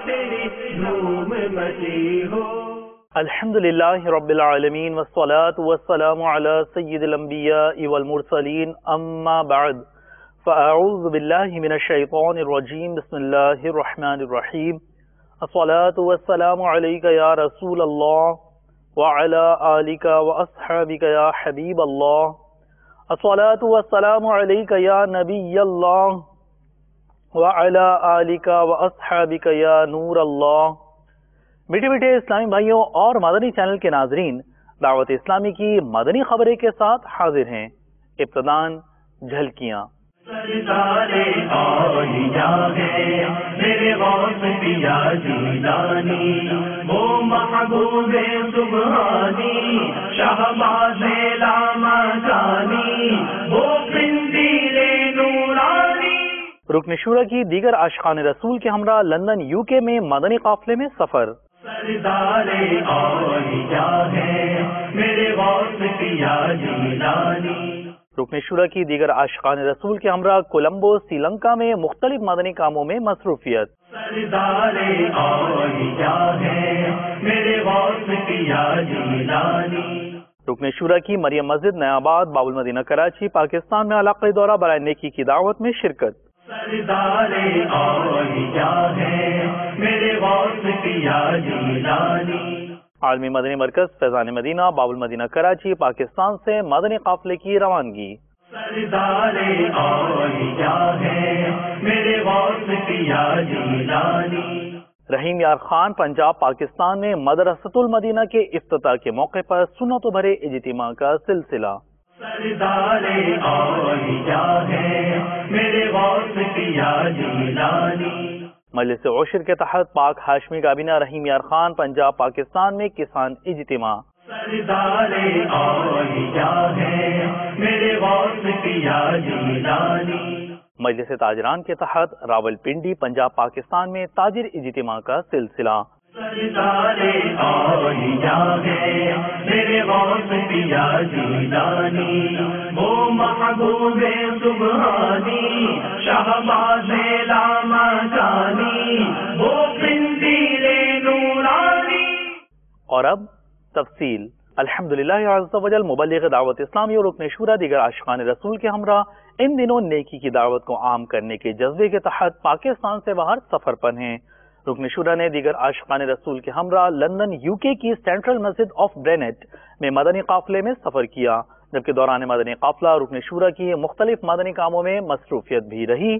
تیری دھوم مچی ہو. الحمدللہ رب العالمین والصلاة والسلام علی سید الانبیاء والمرسلین اما بعد فاعوذ باللہ من الشیطان الرجیم بسم اللہ الرحمن الرحیم. الصلاة والسلام علیک یا رسول اللہ وعلی آلک واصحابک یا حبیب اللہ. الصلاة والسلام علیک یا نبی اللہ وعلی آلک واصحابک یا نور اللہ. میٹھے میٹھے اسلامی بھائیوں اور مدنی چینل کے ناظرین، دعوت اسلامی کی مدنی خبریں کے ساتھ حاضر ہیں. ابتداءً جھلکیاں. سردار اولیاء ہے میرے غوث پیا جیلانی، وہ محبوب سبحانی شہباز لامکانی، وہ قندیل نورانی. رکن شورا کی دیگر عاشقان رسول کے ہمراہ لندن UK میں مدنی قافلے میں سفر. سردار اولیاء ہے میرے غوث پیا جیلانی. رکن شورا کی دیگر عاشقان رسول کے ہمراہ کولمبو سری لنکا میں مختلف مدنی کاموں میں مصروفیت. سردار اولیاء ہے میرے غوث پیا جیلانی. رکن شورا کی مریم مسجد نیا آباد باب المدینہ کراچی پاکستان میں علاقائی دورہ برائے نیکی کی دعوت میں شرکت. سردار اولیاء ہے میرے غوث پیا جیلانی. عالمی مدنی مرکز فیضان مدینہ باب المدینہ کراچی پاکستان سے مدنی قافلے کی روانگی. سردار اولیاء ہے میرے غوث پیا جیلانی. رحیم یار خان پنجاب پاکستان میں مدرسۃ المدینہ کے افتتاح کے موقع پر سنتوں بھرے اجتماع کا سلسلہ. سردار اولیاء ہے میرے غوث پیا جیلانی. مجلس عشر کے تحت پاک ہاشمی کابینہ رحیم یار خان پنجاب پاکستان میں کسان اجتماع. سردار اولیاء ہے میرے غوث پیا جیلانی. مجلس تاجران کے تحت راولپنڈی پنجاب پاکستان میں تاجر اجتماع کا سلسلہ. سردار اولیاء ہے میرے غوث پیا جیلانی، وہ محبوب سبحانی شہباز لامکانی، وہ قندیل نورانی. اور اب تفصیل. الحمدللہ عز و جل مبلغ دعوت اسلامی اور رکن شورا دیگر عاشقان رسول کے ہمراہ ان دنوں نیکی کی دعوت کو عام کرنے کے جذبے کے تحت پاکستان سے باہر سفر پر ہیں. رکن شورا نے دیگر عاشقان رسول کے ہمراہ لندن UK کی سینٹرل مسجد آف برینٹ میں مدنی قافلے میں سفر کیا، جبکہ دوران مدنی قافلہ رکن شورا کی مختلف مدنی کاموں میں مصروفیت بھی رہی.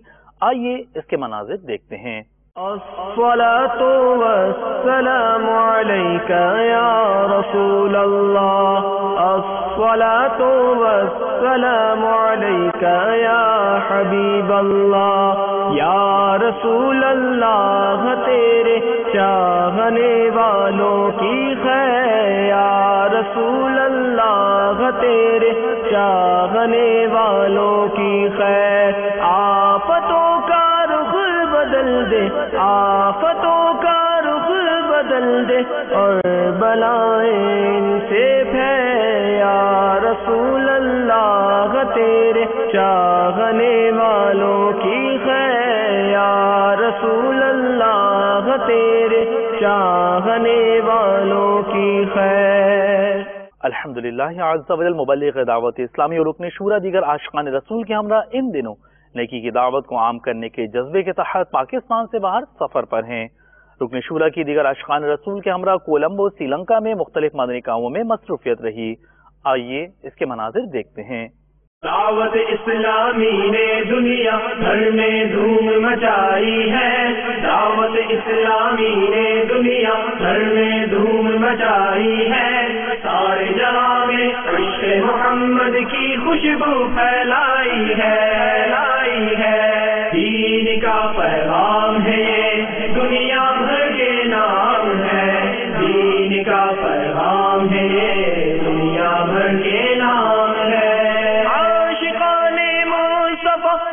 آئیے اس کے مناظر دیکھتے ہیں. الصلاة والسلام عليك يا رسول الله، الصلاة والسلام عليك يا حبيب الله. یا رسول اللہ تیرے چاہنے والوں کی خیر، یا رسول اللہ تیرے چاہنے والوں کی خیر. آفتوں کا رخ بدل دے، آفتوں کا رخ بدل دے اور بلائیں ان سے پھیر. یا رسول اللہ تیرے چاہنے والوں کی خیر، یا رسول اللہ تیرے چاہنے والوں کی خیر. الحمدللہ عز و جل مبلغ دعوت اسلامی اور رکن شورا دیگر عاشقان رسول کے ہمراہ ان دنوں نیکی کی دعوت کو عام کرنے کے جذبے کے تحت پاکستان سے باہر سفر پر ہیں. رکن شورا کی دیگر عاشقان رسول کے ہمراہ کولمبو سری لنکا میں مختلف مدنی کاموں میں مصروفیت رہی. آئیے اس کے مناظر دیکھتے ہیں. دعوت اسلامی نے دنیا بھر میں دھوم مچائی ہے، دعوت اسلامی نے دنیا بھر میں دھوم مچائی ہے. سارے جہاں میں عشق محمد کی خوشبو پھیلائی ہے، لائی ہے. دین کا پیغام ہے یہ دنیا بھر کے نام ہے، دین کا پیغام ہے یہ دنیا بھر کے نام ہے.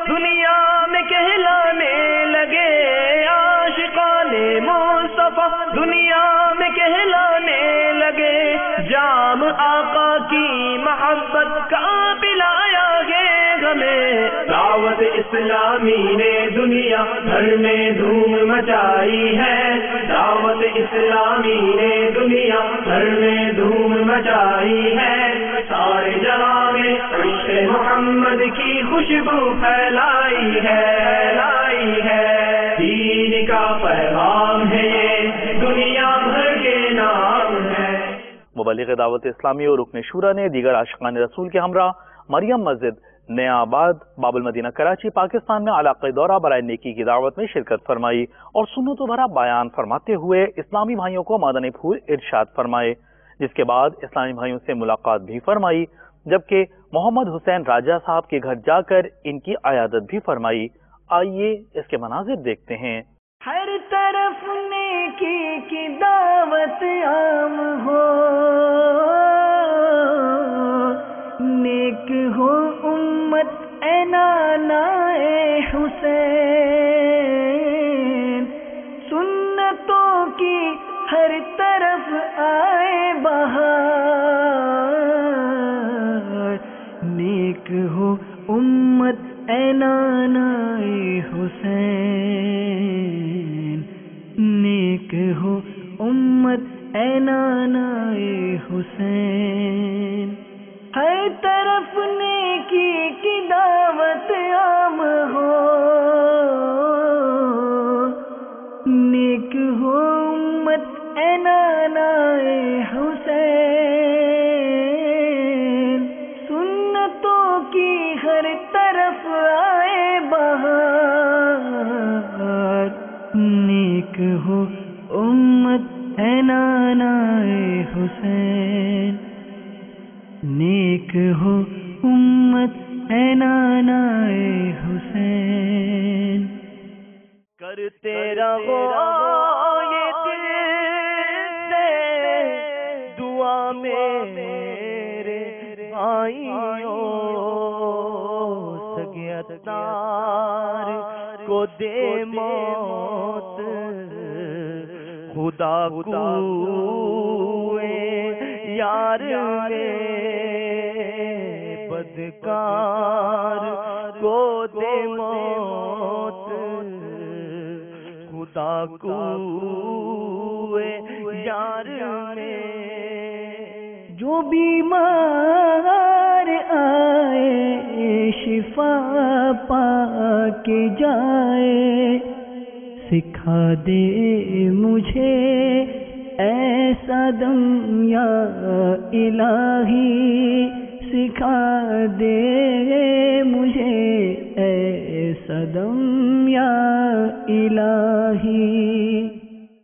دنیا میں کہلانے لگے، عاشقان مصطفیٰ دنیا میں کہلانے لگے. جام آقا کی محبت کا پلایا گے ہمیں، دعوت اسلام اسلامی نے دنیا بھر میں دھوم مچائی ہے، دعوت اسلامی نے دنیا بھر میں دھوم مچائی ہے، سارے جہاں میں عشق محمد کی خوشبو پھیلائی ہے، دین کا پیغام ہے یہ دنیا بھر کے نام ہے۔ مبلغ دعوت اسلامی اور رکن شورا نے دیگر عاشقان رسول کے ہمراہ مریم مسجد نیا آباد باب المدینہ کراچی پاکستان میں علاقہ دورہ برائے نیکی کی دعوت میں شرکت فرمائی اور سنت و بھرا بیان فرماتے ہوئے اسلامی بھائیوں کو مدنی پھول ارشاد فرمائے، جس کے بعد اسلامی بھائیوں سے ملاقات بھی فرمائی، جبکہ محمد حسین راجہ صاحب کے گھر جا کر ان کی عیادت بھی فرمائی۔ آئیے اس کے مناظر دیکھتے ہیں۔ ہر طرف نیکی کی دعوت عام ہو، نیک ہو امت اے نانا اے حسین، سنتوں کی ہر طرف آئے بہار، نیک ہو امت اے نانا اے حسین، نیک ہو امت اے نانا اے حسین، ہر طرف نیکی کی دعوت عام ہو، نیک ہو امت اے نانا اے حسین، سنتوں کی ہر طرف آئے بہار، نیک ہو امت اے نانا اے حسین، نیک ہو امت اے نانا اے حسین، کرتے رہو یہ دل سے دعا میرے بھائیوں، سگیتار کو دے موت خدا کوئے یار بدکار کو دے موت خدا کوئے یار جو بیمار آئے شفا پا کے جائے، سکھا دے مجھے ایسا دم یا الہی، سکھا دے مجھے ایسا دم یا الہی۔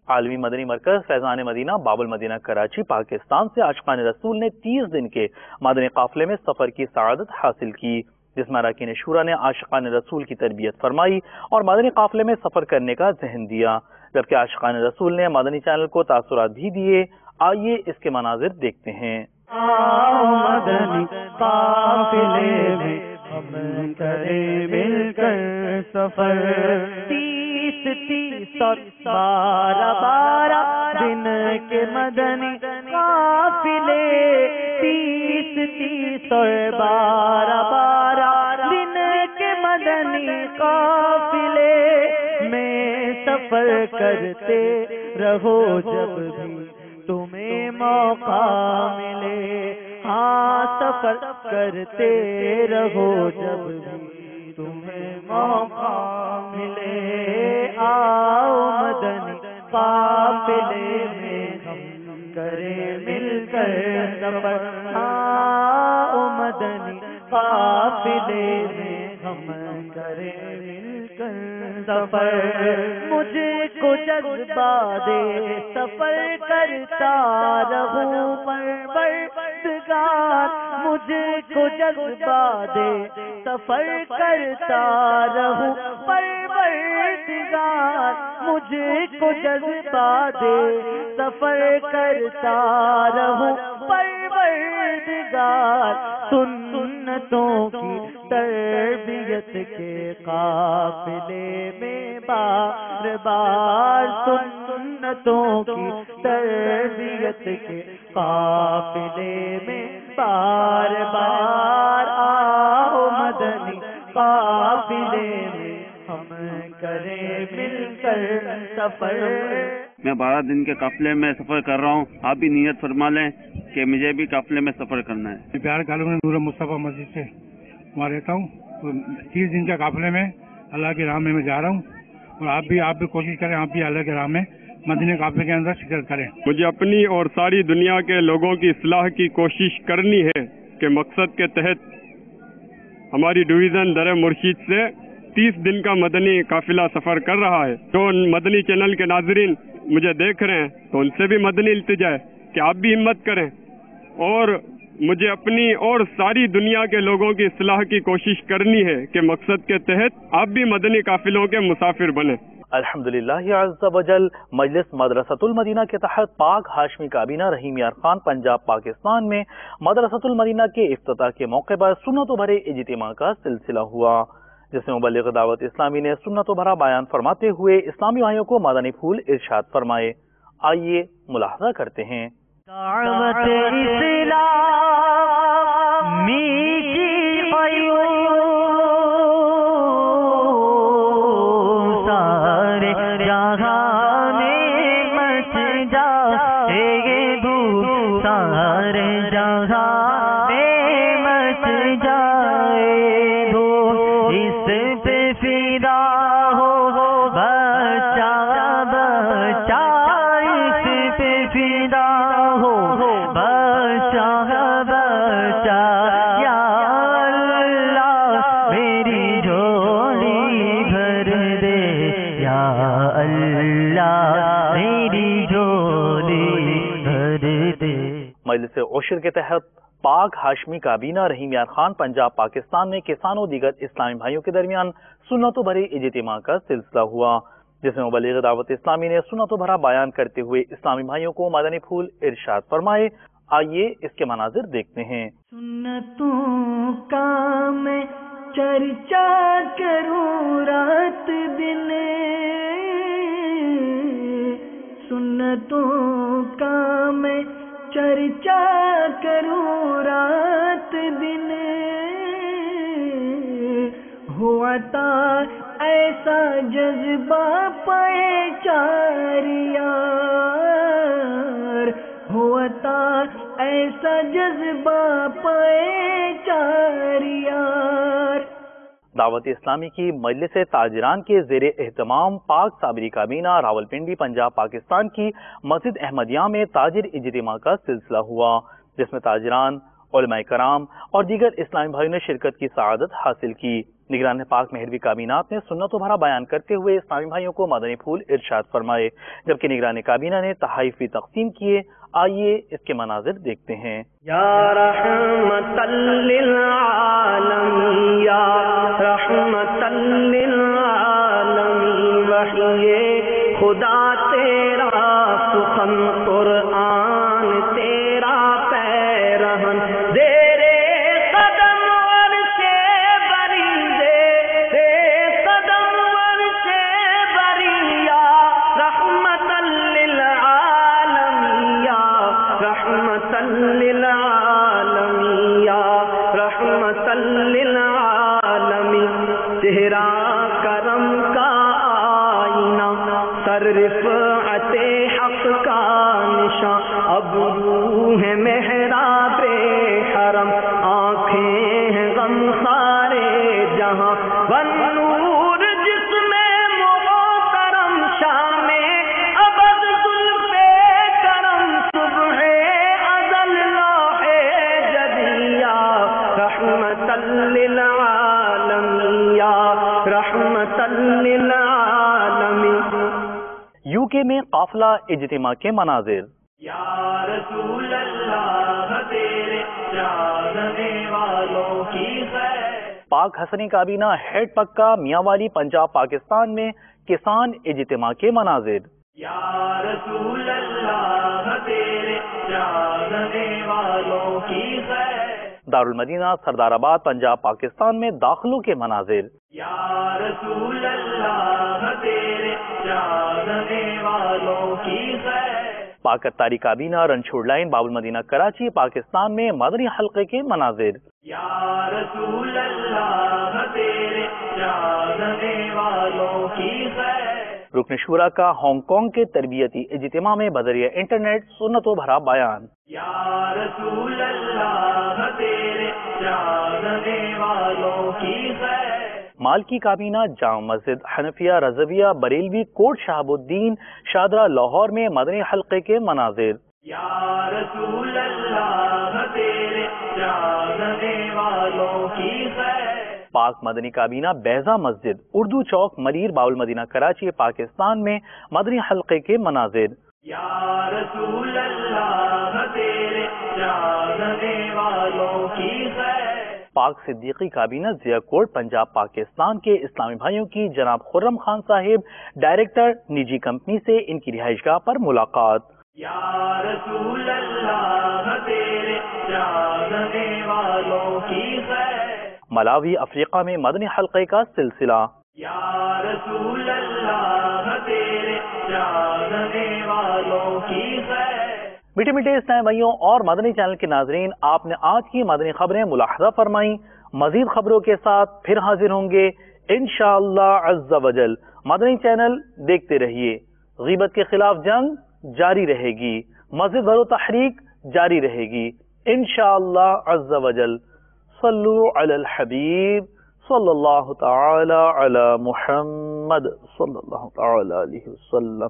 عالمی مدنی مرکز فیضان مدینہ باب المدینہ کراچی پاکستان سے عاشقان رسول نے 30 دن کے مدنی قافلے میں سفر کی سعادت حاصل کی، جس میں اراکین شورا نے عاشقان رسول کی تربیت فرمائی اور مدنی قافلے میں سفر کرنے کا ذہن دیا، جبکہ عاشقان رسول نے مدنی چینل کو تاثرات بھی دیے۔ آئیے اس کے مناظر دیکھتے ہیں۔ مدنی قافلے میں ہم کریں مل کر سفر، 30 اور 12 دن کے مدنی قافلے، 30 اور 12 دن کے مدنی قافلے میں سفر کرتے رہو جب بھی تمہیں موقع ملے، ہاں سفر کرتے رہو جب بھی تمہیں موقع ملے، آؤ مدنی قافلے میں ہم کریں مل کر سفر، آؤ مدنی قافلے میں ہم کریں مل کر سفر، مجھے کو جذبہ دے سفر کرتا رہوں پروردگار، مجھے کو جذبہ دے سفر کرتا رہوں پروردگار، مجھے کو جذبہ دے سفر کرتا رہوں پروردگار، سنتوں کی تربیت کے قافلے میں بار بار، سنتوں کی تربیت کے قافلے میں بار بار، آؤ مدنی قافلے میں کریں مل کر سفر. میں 12 دن کے قافلے میں سفر کر رہا ہوں. آپ بھی نیت فرما لیں کہ مجھے بھی قافلے میں سفر کرنا ہے. پیار کالم نور مصطفیٰ مسجد سے وہاں رہتا ہوں. 30 دن کے قافلے میں اللہ کی راہ میں جا رہا ہوں. اور آپ بھی کوشش کریں, آپ بھی اللہ کی راہ میں مدینے قافلے کے اندر شرکت کریں. مجھے اپنی اور ساری دنیا کے لوگوں کی اصلاح کی کوشش کرنی ہے کہ مقصد کے تحت ہماری ڈویژن در مرشید سے 30 دن کا مدنی قافلہ سفر کر رہا ہے. جو مدنی چینل کے ناظرین مجھے دیکھ رہے ہیں تو ان سے بھی مدنی التجا ہے کہ آپ بھی ہمت کریں اور مجھے اپنی اور ساری دنیا کے لوگوں کی اصلاح کی کوشش کرنی ہے کہ مقصد کے تحت آپ بھی مدنی قافلوں کے مسافر بنیں. الحمدللہ عز و جل مجلس مدرسۃ المدینہ کے تحت پاک ہاشمی کابینہ رحیم یار خان پنجاب پاکستان میں مدرسۃ المدینہ کے افتتاح کے موقع پر سنت و بھرے اجتماع کا سلسلہ ہوا، جس میں مبلغ دعوت اسلامی نے سنت و بھرا بیان فرماتے ہوئے اسلامی بھائیوں کو مدنی پھول ارشاد فرمائے. آئیے ملاحظہ کرتے ہیں. دعوت اسلامی کی قیوم سارے جہاں میں مچ جائے دھوم، سارے جہاں میں مچ جائے دھوم، اس پہ فدا ہو بچہ بچہ، اس پہ فدا ہو بچہ بچہ، یا اللہ میری جھولی بھر دے، یا اللہ میری جھولی بھر دے. مجلس عشر کے تحت پاک ہاشمی کابینہ رحیم یار خان پنجاب پاکستان میں کسانوں دیگر اسلامی بھائیوں کے درمیان سنت و بھرے اجتماع کا سلسلہ ہوا، جس میں مبلغ دعوت اسلامی نے سنت و بھرا بیان کرتے ہوئے اسلامی بھائیوں کو مدنی پھول ارشاد فرمائے. آئیے اس کے مناظر دیکھتے ہیں. سنتوں کا میں چرچا کروں رات دن، سنتوں کا میں چرچا کروں رات دن، ہوا تا ایسا جذبہ پہچار یار، ہوا تا ایسا جذبہ پہچار یار. دعوت اسلامی کی مجلس تاجران کے زیر اہتمام پاک صابری کابینہ راولپنڈی پنجاب پاکستان کی مسجد احمدیہ میں تاجر اجتماع کا سلسلہ ہوا، جس میں تاجران، علماء کرام اور دیگر اسلامی بھائیوں نے شرکت کی سعادت حاصل کی. نگران پاک مہروی کابینات نے سنت و بھرا بیان کرتے ہوئے اسلامی بھائیوں کو مدنی پھول ارشاد فرمائے، جبکہ نگران کابینہ نے تحائف بھی تقسیم کیے. آئیے اس کے مناظر دیکھتے ہیں. یا رحمت للعالمین، یا رحمت للعالمین، وحی خدا تیرا سخن قرآن تیرا پیرہن، زیرے قدم عرش بریندے، قدم عرش بری، یا رحمت للعالمین، یا رحمت للعالمین، یا رحمت للعالمین. چہرہ کرم کا آئینہ، سر رفعت حق کا نشاں، اب روح محراب حرم، آنکھیں ہیں غم سارے جہاں، والنور جس میں محترم، شام ابد زلف کرم، صبح ازل لوح جدیا، رحمت للعالمین، یا رحمت للعالمین. یو کے میں قافلہ اجتماع کے مناظر. یا رسول اللہ تیرے جاننے والوں کی خیر، پاک حسنی کابینہ ہیڈ پکا میاں والی پنجاب پاکستان میں کسان اجتماع کے مناظر. یا رسول اللہ تیرے جاننے والوں کی خیر، دارالمدینہ سردار آباد پنجاب پاکستان میں داخلوں کے مناظر. یا رسول اللہ تیرے جاننے والوں کی خیر، پاک اتاری کابینہ رنچھوڑ لائن باب المدینہ کراچی پاکستان میں مدنی حلقے کے مناظر. یا رسول اللہ تیرے جاننے والوں کی رکن شورا کا ہانگ کانگ کے تربیتی اجتماع میں بذریعہ انٹرنیٹ سنتوں بھرا بیان۔ یا رسول اللہ تیرے جاننے والوں کی خیر۔ مال کی کابینہ جامع مسجد حنفیہ رضویہ بریلوی کوٹ شہاب الدین شادرہ لاہور میں مدنی حلقے کے مناظر۔ یا رسول اللہ تیرے جاننے والوں کی خیر۔ پاک مدنی کابینہ بیضا مسجد اردو چوک مریر باول مدینہ کراچی پاکستان میں مدنی حلقے کے مناظر۔ یا رسول اللہ تیرے جاننے والوں کی خیر۔ پاک صدیقی کابینہ ضیا کوٹ پنجاب پاکستان کے اسلامی بھائیوں کی جناب خرم خان صاحب ڈائریکٹر نجی کمپنی سے ان کی رہائش گاہ پر ملاقات۔ یا رسول اللہ تیرے جاننے والوں کی خیر۔ ملاوی افریقہ میں مدنی حلقے کا سلسلہ۔ یا رسول اللہ تیرے جاننے والوں کی خیر۔ میٹھے میٹھے اسلامی بھائیوں اور مدنی چینل کے ناظرین، آپ نے آج کی مدنی خبریں ملاحظہ فرمائیں۔ مزید خبروں کے ساتھ پھر حاضر ہوں گے انشاءاللہ عز وجل۔ مدنی چینل دیکھتے رہیے۔ غیبت کے خلاف جنگ جاری رہے گی، مزید بھر و تحریک جاری رہے گی انشاءاللہ عز وجل۔ صلو علی الحبیب صلی اللہ تعالی علی محمد صلی اللہ تعالی علیہ وسلم۔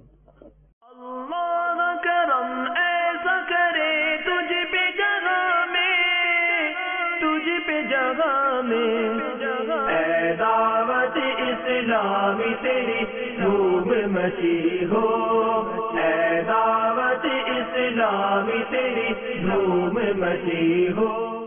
اللہ کرم ایسا کرے تجھ پہ جگہ میں، تجھ پہ جگہ میں، اے دعوت اسلامی تیری دھوم مچی ہو، اے دعوت اسلامی تیری دھوم مچی ہو۔